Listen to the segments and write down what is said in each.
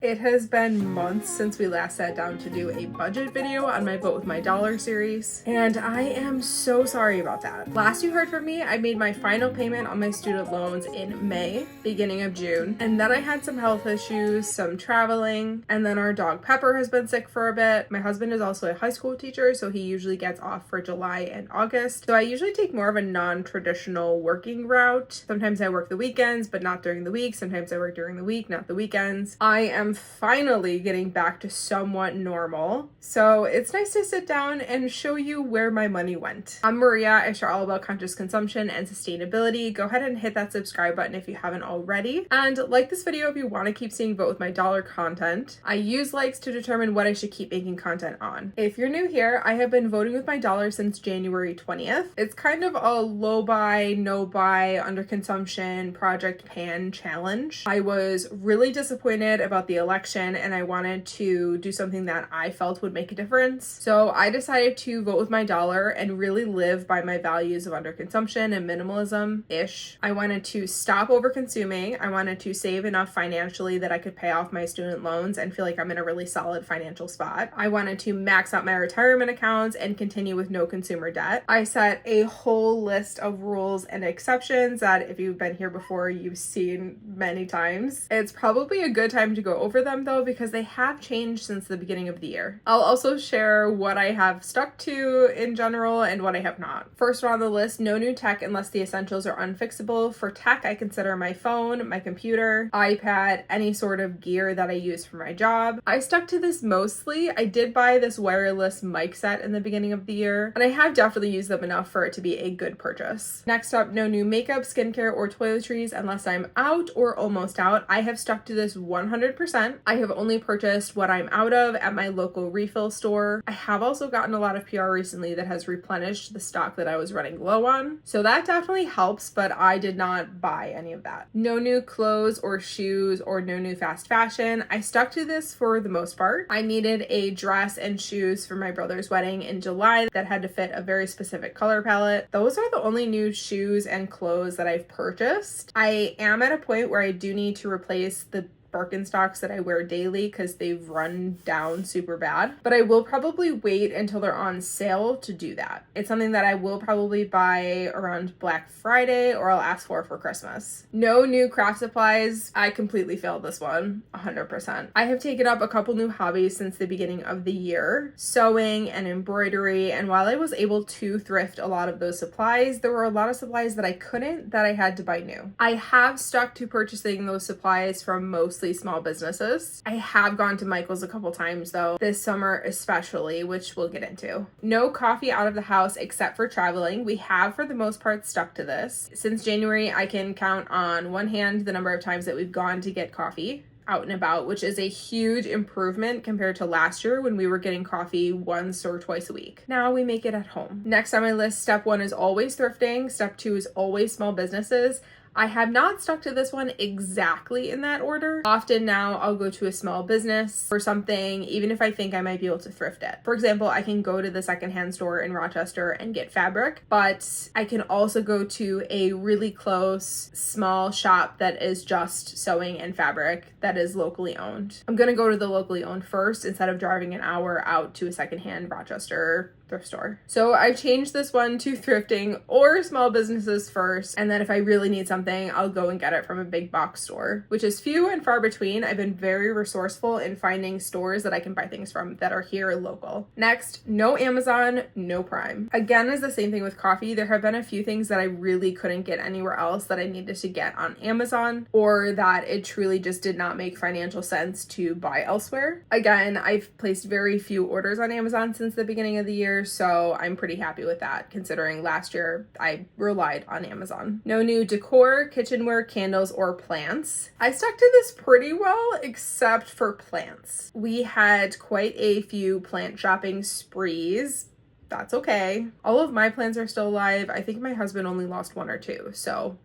It has been months since we last sat down to do a budget video on my Vote with My Dollar series, and I am so sorry about that. Last you heard from me, I made my final payment on my student loans in May, beginning of June, and then I had some health issues, some traveling, and then our dog Pepper has been sick for a bit. My husband is also a high school teacher, so he usually gets off for July and August, so I usually take more of a non-traditional working route. Sometimes I work the weekends, but not during the week. Sometimes I work during the week, not the weekends. I am finally getting back to somewhat normal, so it's nice to sit down and show you where my money went. I'm Maria. I share all about conscious consumption and sustainability. Go ahead and hit that subscribe button if you haven't already, and like this video if you want to keep seeing Vote with My Dollar content. I use likes to determine what I should keep making content on. If you're new here, I have been voting with my dollar since January 20th. It's kind of a low buy, no buy, underconsumption, project pan challenge. I was really disappointed about the election and I wanted to do something that I felt would make a difference. So I decided to vote with my dollar and really live by my values of underconsumption and minimalism-ish. I wanted to stop over consuming. I wanted to save enough financially that I could pay off my student loans and feel like I'm in a really solid financial spot. I wanted to max out my retirement accounts and continue with no consumer debt. I set a whole list of rules and exceptions that if you've been here before, you've seen many times. It's probably a good time to go over them though, because they have changed since the beginning of the year. I'll also share what I have stuck to in general and what I have not. First on the list, no new tech unless the essentials are unfixable. For tech, I consider my phone, my computer, iPad, any sort of gear that I use for my job. I stuck to this mostly. I did buy this wireless mic set in the beginning of the year, and I have definitely used them enough for it to be a good purchase. Next up, no new makeup, skincare, or toiletries unless I'm out or almost out. I have stuck to this 100%. I have only purchased what I'm out of at my local refill store. I have also gotten a lot of PR recently that has replenished the stock that I was running low on, so that definitely helps, but I did not buy any of that. No new clothes or shoes or no new fast fashion. I stuck to this for the most part. I needed a dress and shoes for my brother's wedding in July that had to fit a very specific color palette. Those are the only new shoes and clothes that I've purchased. I am at a point where I do need to replace the Birkenstocks that I wear daily because they've run down super bad, but I will probably wait until they're on sale to do that. It's something that I will probably buy around Black Friday or I'll ask for Christmas. No new craft supplies. I completely failed this one, 100%. I have taken up a couple new hobbies since the beginning of the year, sewing and embroidery, and while I was able to thrift a lot of those supplies, there were a lot of supplies that I couldn't, that I had to buy new. I have stuck to purchasing those supplies from mostly small businesses. I have gone to Michael's a couple times though, this summer especially, which we'll get into. No coffee out of the house except for traveling. We have for the most part stuck to this. Since January, I can count on one hand the number of times that we've gone to get coffee out and about, which is a huge improvement compared to last year when we were getting coffee once or twice a week. Now we make it at home. Next on my list, step 1 is always thrifting. Step 2 is always small businesses. I have not stuck to this one exactly in that order. Often now I'll go to a small business for something, even if I think I might be able to thrift it. For example, I can go to the secondhand store in Rochester and get fabric, but I can also go to a really close small shop that is just sewing and fabric that is locally owned. I'm gonna go to the locally owned first instead of driving an hour out to a secondhand Rochester thrift store. So I changed this one to thrifting or small businesses first, and then if I really need something, I'll go and get it from a big box store, which is few and far between. I've been very resourceful in finding stores that I can buy things from that are here local. Next, no Amazon, no Prime. Again, is the same thing with coffee. There have been a few things that I really couldn't get anywhere else that I needed to get on Amazon, or that it truly just did not make financial sense to buy elsewhere. Again, I've placed very few orders on Amazon since the beginning of the year, so I'm pretty happy with that considering last year I relied on Amazon. No new decor, kitchenware, candles, or plants. I stuck to this pretty well except for plants. We had quite a few plant shopping sprees. That's okay. All of my plants are still alive. I think my husband only lost 1 or 2, so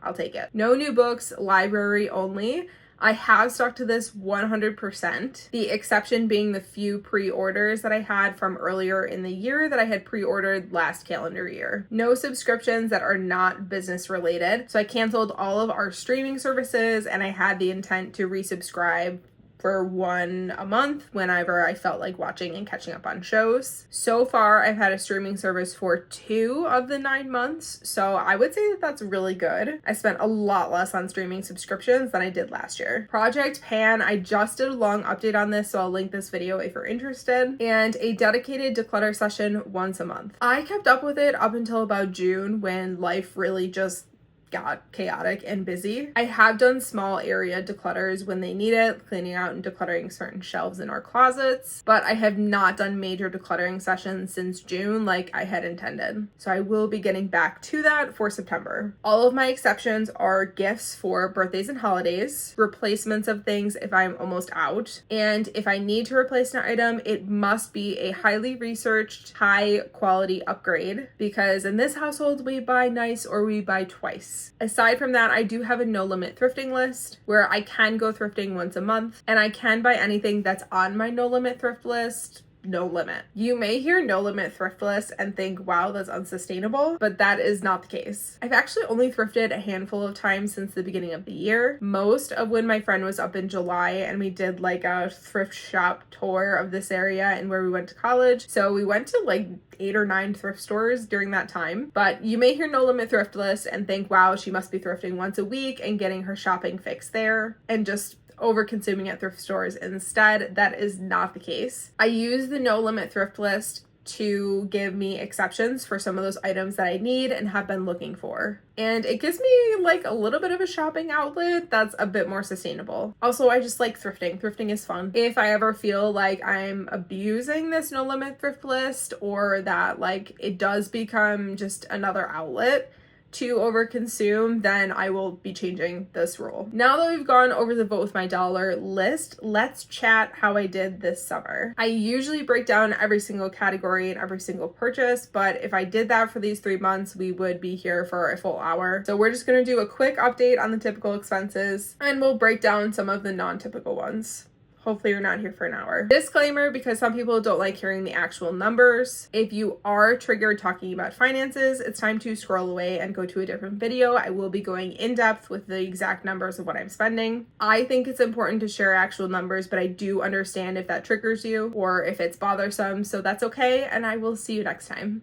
I'll take it. No new books, library only. I have stuck to this 100%, the exception being the few pre-orders that I had from earlier in the year that I had pre-ordered last calendar year. No subscriptions that are not business related. So I canceled all of our streaming services and I had the intent to resubscribe for one a month whenever I felt like watching and catching up on shows. So far, I've had a streaming service for 2 of the 9 months, so I would say that that's really good. I spent a lot less on streaming subscriptions than I did last year. Project Pan, I just did a long update on this, so I'll link this video if you're interested, and a dedicated declutter session once a month. I kept up with it up until about June when life really just got chaotic and busy. I have done small area declutters when they need it, cleaning out and decluttering certain shelves in our closets, but I have not done major decluttering sessions since June like I had intended. So I will be getting back to that for September. All of my exceptions are gifts for birthdays and holidays, replacements of things if I'm almost out, and if I need to replace an item, it must be a highly researched, high quality upgrade, because in this household we buy nice or we buy twice. Aside from that, I do have a no limit thrifting list where I can go thrifting once a month, and I can buy anything that's on my no limit thrift list. No limit. You may hear no limit thrift list and think, wow, that's unsustainable, but that is not the case. I've actually only thrifted a handful of times since the beginning of the year. Most of when my friend was up in July and we did like a thrift shop tour of this area and where we went to college. So we went to like 8 or 9 thrift stores during that time. But you may hear no limit thrift list and think, wow, she must be thrifting once a week and getting her shopping fix there and just over consuming at thrift stores instead. That is not the case. I use the no limit thrift list to give me exceptions for some of those items that I need and have been looking for. And it gives me like a little bit of a shopping outlet that's a bit more sustainable. Also, I just like thrifting. Thrifting is fun. If I ever feel like I'm abusing this no limit thrift list, or that like it does become just another outlet to overconsume, then I will be changing this rule. Now that we've gone over the vote with my dollar list, let's chat how I did this summer. I usually break down every single category and every single purchase, but if I did that for these 3 months, we would be here for a full hour. So we're just gonna do a quick update on the typical expenses, and we'll break down some of the non-typical ones. Hopefully you're not here for an hour. Disclaimer, because some people don't like hearing the actual numbers. If you are triggered talking about finances, it's time to scroll away and go to a different video. I will be going in depth with the exact numbers of what I'm spending. I think it's important to share actual numbers, but I do understand if that triggers you or if it's bothersome, so that's okay, and I will see you next time.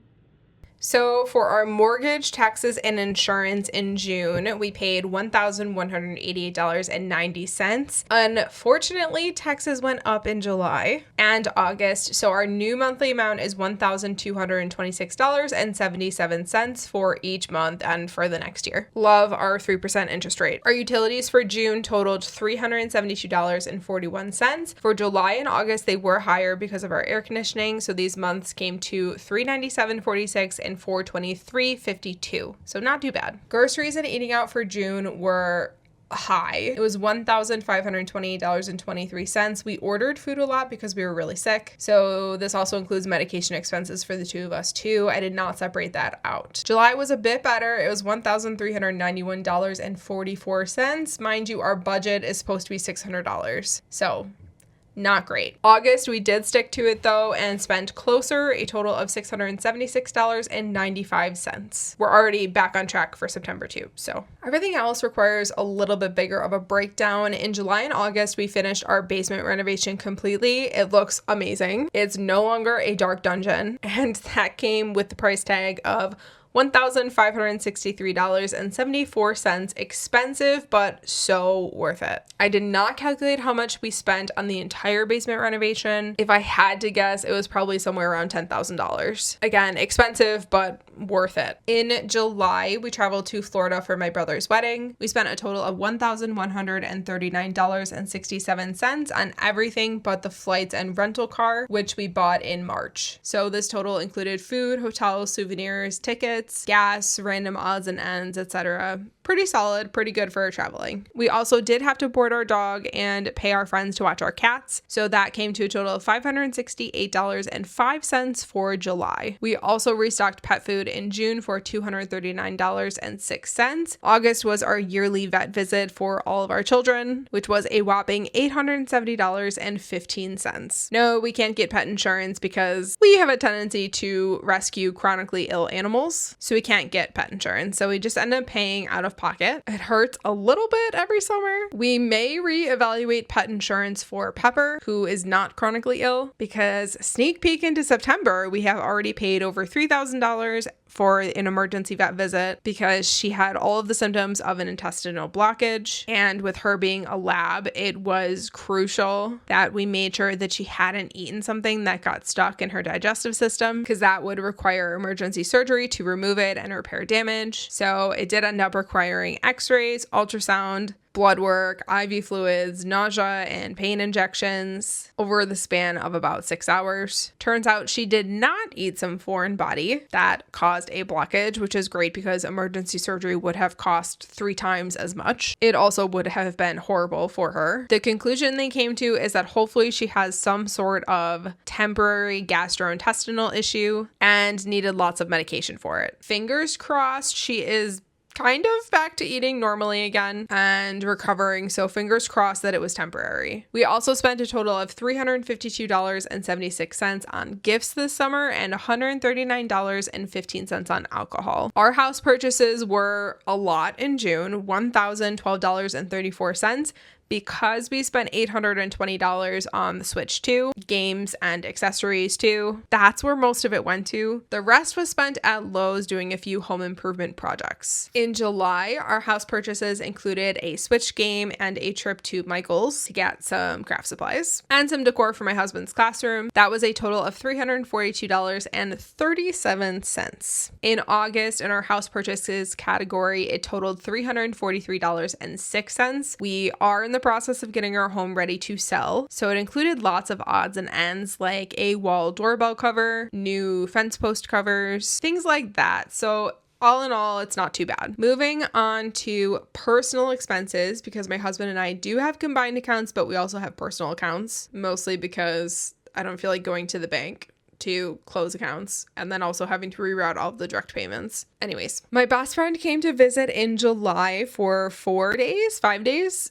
So for our mortgage, taxes, and insurance in June, we paid $1,188.90. Unfortunately, taxes went up in July and August, so our new monthly amount is $1,226.77 for each month and for the next year. Love our 3% interest rate. Our utilities for June totaled $372.41. For July and August, they were higher because of our air conditioning, so these months came to $397.46 and $423.52. So not too bad. Groceries and eating out for June were high. It was $1,528.23. We ordered food a lot because we were really sick. So this also includes medication expenses for the 2 of us too. I did not separate that out. July was a bit better. It was $1,391.44. Mind you, our budget is supposed to be $600. So not great. August, we did stick to it though and spent closer, a total of $676.95. We're already back on track for September too. So everything else requires a little bit bigger of a breakdown. In July and August, we finished our basement renovation completely. It looks amazing. It's no longer a dark dungeon, and that came with the price tag of $1,563.74. Expensive, but so worth it. I did not calculate how much we spent on the entire basement renovation. If I had to guess, it was probably somewhere around $10,000. Again, expensive, but worth it. In July, we traveled to Florida for my brother's wedding. We spent a total of $1,139.67 on everything but the flights and rental car, which we bought in March. So this total included food, hotels, souvenirs, tickets, gas, random odds and ends, etc. Pretty solid, pretty good for traveling. We also did have to board our dog and pay our friends to watch our cats. So that came to a total of $568.05 for July. We also restocked pet food in June for $239.06. August was our yearly vet visit for all of our children, which was a whopping $870.15. No, we can't get pet insurance because we have a tendency to rescue chronically ill animals. insurance. So we can't get pet insurance. So we just end up paying out of pocket. It hurts a little bit every summer. We may reevaluate pet insurance for Pepper, who is not chronically ill, because sneak peek into September, we have already paid over $3,000 for an emergency vet visit because she had all of the symptoms of an intestinal blockage. And with her being a lab, it was crucial that we made sure that she hadn't eaten something that got stuck in her digestive system, because that would require emergency surgery to remove it and repair damage. So it did end up requiring x-rays, ultrasound, blood work, IV fluids, nausea, and pain injections over the span of about 6 hours. Turns out she did not eat some foreign body that caused a blockage, which is great because emergency surgery would have cost 3 times as much. It also would have been horrible for her. The conclusion they came to is that hopefully she has some sort of temporary gastrointestinal issue and needed lots of medication for it. Fingers crossed she is kind of back to eating normally again and recovering, so fingers crossed that it was temporary. We also spent a total of $352.76 on gifts this summer and $139.15 on alcohol. Our house purchases were a lot in June, $1,012.34, because we spent $820 on the Switch 2, games and accessories too. That's where most of it went to. The rest was spent at Lowe's doing a few home improvement projects. In July, our house purchases included a Switch game and a trip to Michael's to get some craft supplies and some decor for my husband's classroom. That was a total of $342.37. In August, in our house purchases category, it totaled $343.06. We are in the process of getting our home ready to sell, so it included lots of odds and ends like a wall doorbell cover, new fence post covers, things like that. So all in all, it's not too bad. Moving on to personal expenses, because my husband and I do have combined accounts, but we also have personal accounts, mostly because I don't feel like going to the bank to close accounts and then also having to reroute all of the direct payments. Anyways, my best friend came to visit in July for 5 days.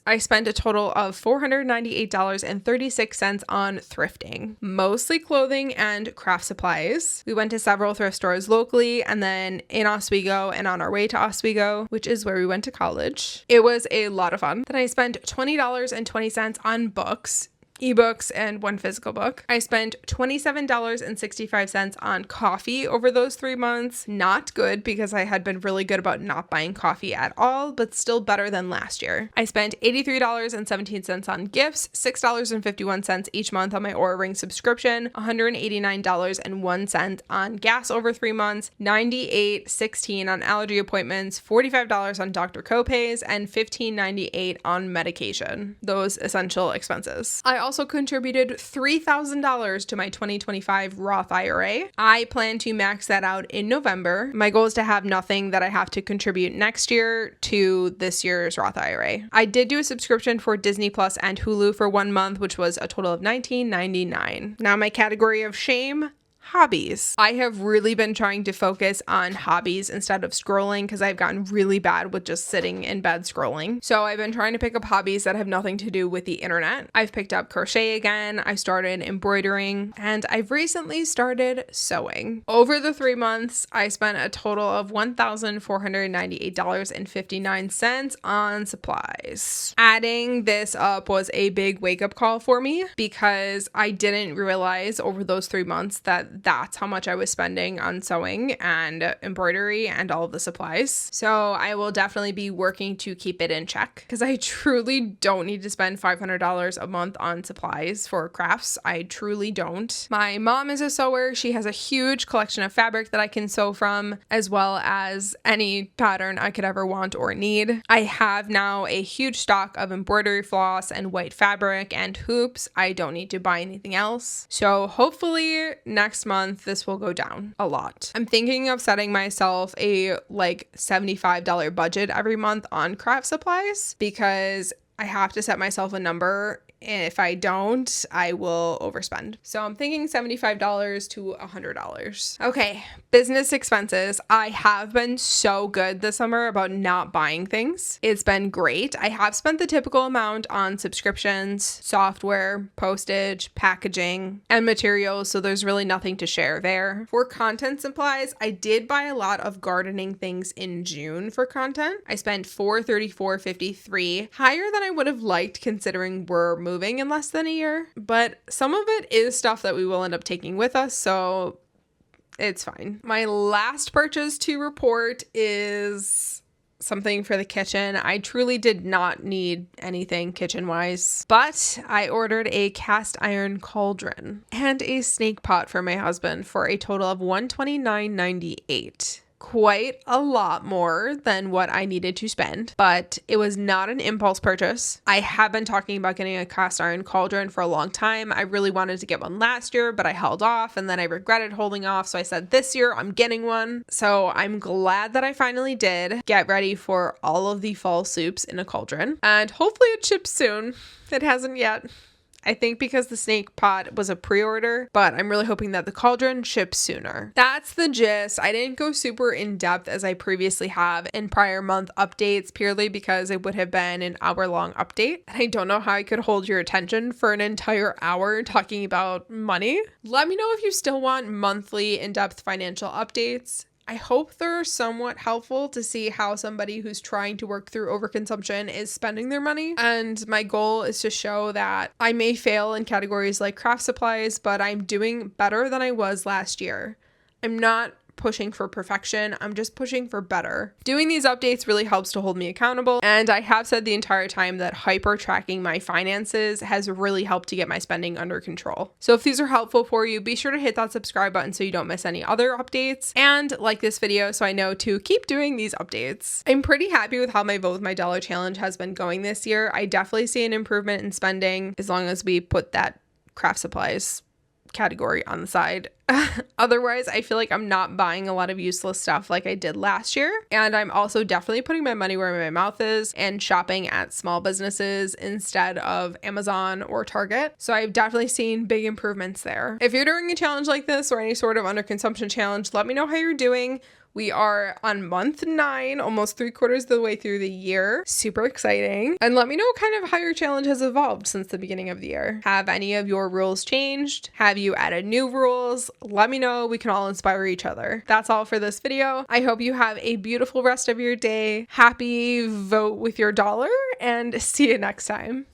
I spent a total of $498.36 on thrifting, mostly clothing and craft supplies. We went to several thrift stores locally and then in Oswego and on our way to Oswego, which is where we went to college. It was a lot of fun. Then I spent $20.20 on books, ebooks, and one physical book. I spent $27.65 on coffee over those 3 months. Not good because I had been really good about not buying coffee at all, but still better than last year. I spent $83.17 on gifts, $6.51 each month on my Oura Ring subscription, $189.01 on gas over 3 months, $98.16 on allergy appointments, $45 on doctor copays, and $15.98 on medication. Those essential expenses. I also contributed $3,000 to my 2025 Roth IRA. I plan to max that out in November. My goal is to have nothing that I have to contribute next year to this year's Roth IRA. I did do a subscription for Disney Plus and Hulu for 1 month, which was a total of $19.99. Now my category of shame: hobbies. I have really been trying to focus on hobbies instead of scrolling because I've gotten really bad with just sitting in bed scrolling. So I've been trying to pick up hobbies that have nothing to do with the internet. I've picked up crochet again. I started embroidering, and I've recently started sewing. Over the 3 months, I spent a total of $1,498.59 on supplies. Adding this up was a big wake-up call for me because I didn't realize over those 3 months that that's how much I was spending on sewing and embroidery and all of the supplies. So I will definitely be working to keep it in check because I truly don't need to spend $500 a month on supplies for crafts. I truly don't. My mom is a sewer. She has a huge collection of fabric that I can sew from, as well as any pattern I could ever want or need. I have now a huge stock of embroidery floss and white fabric and hoops. I don't need to buy anything else. So hopefully next month this will go down a lot. I'm thinking of setting myself a $75 budget every month on craft supplies because I have to set myself a number If I don't, I will overspend. So I'm thinking $75 to $100. Okay, business expenses. I have been so good this summer about not buying things. It's been great. I have spent the typical amount on subscriptions, software, postage, packaging, and materials, so there's really nothing to share there. For content supplies, I did buy a lot of gardening things in June for content. I spent $434.53, higher than I would have liked considering we're moving in less than a year, but some of it is stuff that we will end up taking with us, so it's fine. My last purchase to report is something for the kitchen. I truly did not need anything kitchen-wise, but I ordered a cast iron cauldron and a snake pot for my husband for a total of $129.98. Quite a lot more than what I needed to spend, but it was not an impulse purchase. I have been talking about getting a cast iron cauldron for a long time. I really wanted to get one last year, but I held off and then I regretted holding off. So I said this year I'm getting one. So I'm glad that I finally did get ready for all of the fall soups in a cauldron, and hopefully it ships soon. It hasn't yet. I think because the snake pot was a pre-order, but I'm really hoping that the cauldron ships sooner. That's the gist. I didn't go super in depth as I previously have in prior month updates, purely because it would have been an hour-long update. And I don't know how I could hold your attention for an entire hour talking about money. Let me know if you still want monthly in-depth financial updates. I hope they're somewhat helpful to see how somebody who's trying to work through overconsumption is spending their money. And my goal is to show that I may fail in categories like craft supplies, but I'm doing better than I was last year. I'm not pushing for perfection. I'm just pushing for better. Doing these updates really helps to hold me accountable. And I have said the entire time that hyper tracking my finances has really helped to get my spending under control. So if these are helpful for you, be sure to hit that subscribe button so you don't miss any other updates, and like this video so I know to keep doing these updates. I'm pretty happy with how my Vote with My Dollar challenge has been going this year. I definitely see an improvement in spending as long as we put that craft supplies category on the side. Otherwise, I feel like I'm not buying a lot of useless stuff like I did last year. And I'm also definitely putting my money where my mouth is and shopping at small businesses instead of Amazon or Target. So I've definitely seen big improvements there. If you're doing a challenge like this or any sort of underconsumption challenge, let me know how you're doing. We are on month 9, almost 3/4 of the way through the year. Super exciting. And let me know kind of how your challenge has evolved since the beginning of the year. Have any of your rules changed? Have you added new rules? Let me know. We can all inspire each other. That's all for this video. I hope you have a beautiful rest of your day. Happy vote with your dollar, and see you next time.